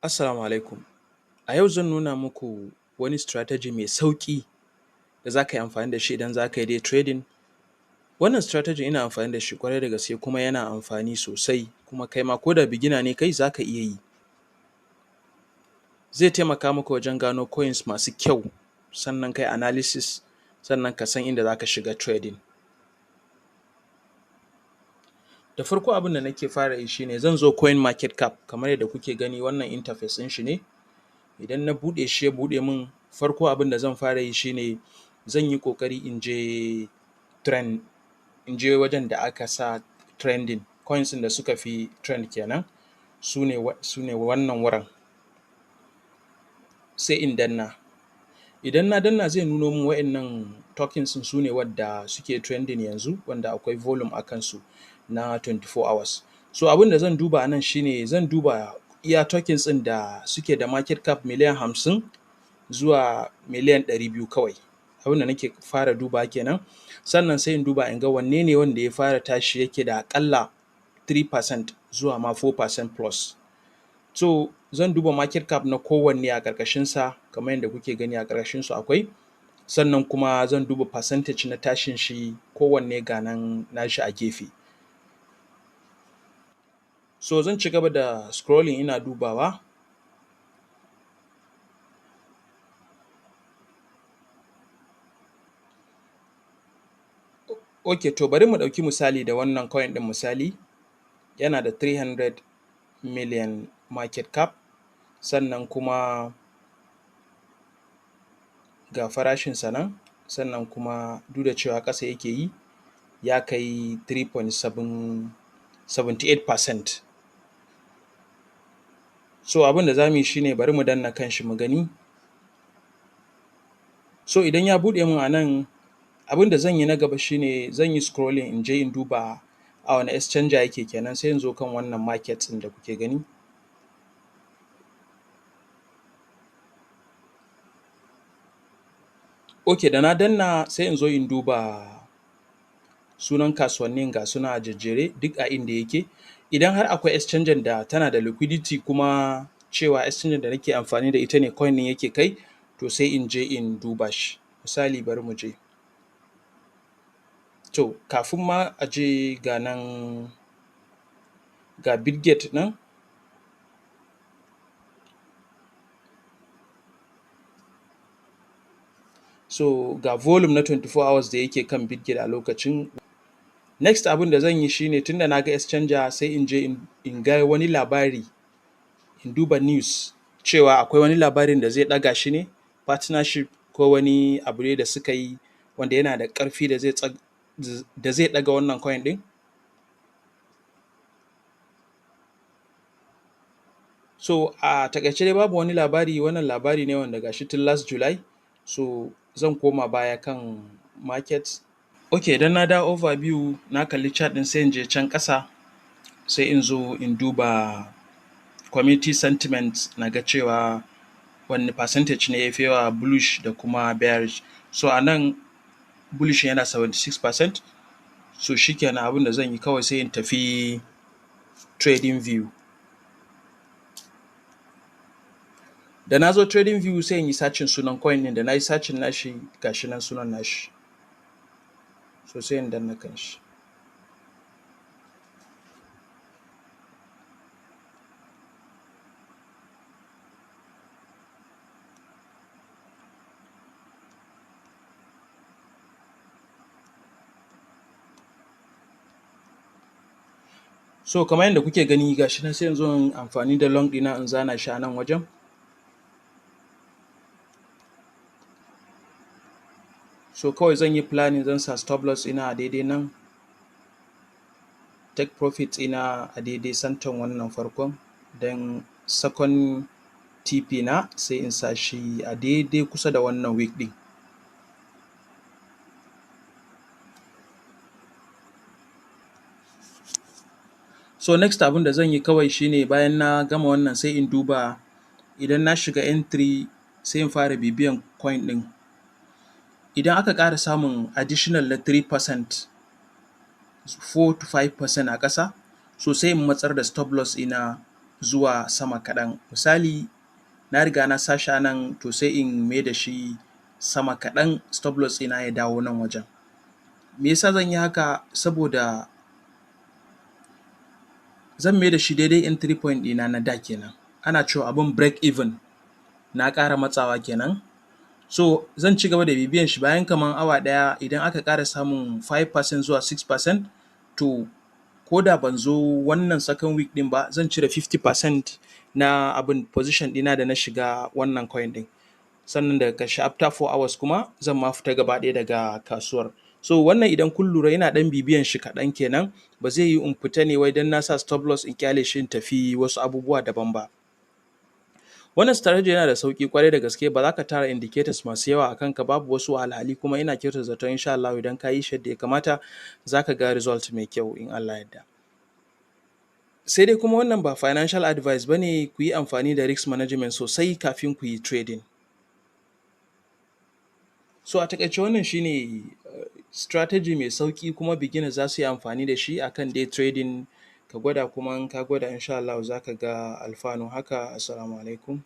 Assalamu alaikum. A yau zan nuna muku wani strategy mai sauƙi da za ka yi amfani da shi idan za ka yi day trading. Wannan strategy ina amfani da shi ƙwarai da gaske kuma yana amfani sosai, kuma kai ma ko da beginner ne kai za ka iya yi. Zai taimaka maka wajen gano coins masu kyau, sannan kai analysis, sannan ka san inda za ka shiga trading. Da farko abin da nake fara yi shine zan zo coin market cap, kamar yadda kuke gani wannan interface ɗin shi ne. Idan na buɗe shi ya buɗe min, farko abin da zan fara yi shine zan yi ƙoƙari in je wajen da aka sa trending, coins ɗin da suka fi trend kenan, su ne wannan wurin. Sai in danna. Idan na danna zai nuno min waɗannan tokens ɗin su ne wadda suke trending yanzu, wanda akwai volume a kansu na 24 hours. So abin da zan duba a nan shine zan duba iya tokens ɗin da suke da market cap miliyan 50 zuwa miliyan 200 kawai. Abin da nake fara dubawa kenan. Sannan sai in duba in ga wanne ne wanda ya fara tashi yake da aƙalla 3% zuwa ma 4% plus. So zan duba market cap na kowanne a ƙarƙashinsa, kamar yadda kuke gani a ƙarƙashinsu akwai. Sannan kuma zan duba percentage na tashin shi, kowanne ga nan nashi a gefe. So zan ci gaba da scrolling ina dubawa. Ok, to bari mu ɗauki misali da wannan coin ɗin misali. Yana da 300 million market cap, sannan kuma ga farashinsa nan, sannan kuma duk da cewa ƙasa yake yi, ya kai 3.78%. So abin da za mu yi shi ne bari mu danna kanshi mu gani. So idan ya buɗe min a nan, abin da zan yi na gaba shi ne zan yi scrolling in je in duba a wane exchanger yake kenan, sai in zo kan wannan market ɗin da kuke gani. Ok, da na danna sai in zo in duba sunan kasuwannin, ga su nan a jejjere duk a inda yake. Idan har akwai exchanger da tana da liquidity, kuma cewa exchanger da nake amfani da ita ne coin ɗin yake kai, to sai in je in duba shi. Misali bari mu je. To kafin ma a je ga nan, ga Bitget nan. So ga volume na 24 hours da yake kan Bitget a lokacin. Next abin da zan yi shi ne, tunda na ga exchanger, sai in je in ga wani labari, in duba news cewa akwai wani labarin da zai ɗaga shi ne, partnership ko wani abu ne da suka yi wanda yana da ƙarfi da zai ɗaga wannan coin ɗin. So a taƙaice dai babu wani labari, wannan labari ne wanda ga shi tun last July. So zan koma baya kan market. Ok, idan na dawo overview na kalli chart ɗin, sai in je can ƙasa, sai in zo in duba community sentiment, na ga cewa wanne percentage ne ya fi yawa, bullish da kuma bearish. So a nan bullish yana 76%. So shi kenan, abin da zan yi kawai sai in tafi trading view. Da na zo trading view sai in yi searching sunan coin ɗin, da na yi searching nashi ga shi nan sunan nashi. So sai in danna kanshi. So kamar yadda kuke gani ga shi nan, sai in zo in amfani da long ɗina in zana shi a nan wajen. So kawai zan yi planning, zan sa stop loss ina a daidai nan, take profit ina a daidai santan wannan farkon, don second TP na sai in sa shi a daidai kusa da wannan wick ɗin. So next abin da zan yi kawai shi ne, bayan na gama wannan sai in duba, idan na shiga entry sai in fara bibiyan coin ɗin. Idan aka ƙara samun additional na 3%, 4 to 5% a ƙasa, so sai in matsar da stop loss ina zuwa sama kaɗan. Misali na riga na sa shi a nan, to sai in mai da shi sama kaɗan, stop loss ɗina ya dawo nan wajen. Me yasa zan yi haka? Saboda zan mai da shi daidai entry point ɗina na da kenan. Ana cewa abin break even, na ƙara matsawa kenan. So zan ci gaba da bibiyan shi bayan kamar awa ɗaya, idan aka ƙara samun 5% zuwa 6%, to ko da ban zo wannan second week ɗin ba, zan cire 50% na abin position ɗina da na shiga wannan coin ɗin. Sannan daga ƙarshe after 4 hours kuma zan ma fita gaba ɗaya daga kasuwar. So wannan idan kun lura ina ɗan bibiyan shi kaɗan kenan, ba zai yi in fita ne wai don na sa stop loss in ƙyale shi in tafi wasu abubuwa daban ba. Wannan strategy yana da sauƙi ƙwarai da gaske, ba za ka tara indicators masu yawa a kanka, babu wasu wahalhali, kuma ina kyautata zaton insha Allah idan ka yi shi yadda ya kamata za ka ga result mai kyau in Allah ya yarda. Sai dai kuma wannan ba financial advice ba ne, ku yi amfani da risk management sosai kafin ku yi trading. So a taƙaice wannan shine strategy mai sauƙi, kuma beginners za su yi amfani da shi akan day trading. Ka gwada, kuma in ka gwada insha Allah za ka ga alfanu haka. Assalamu alaikum.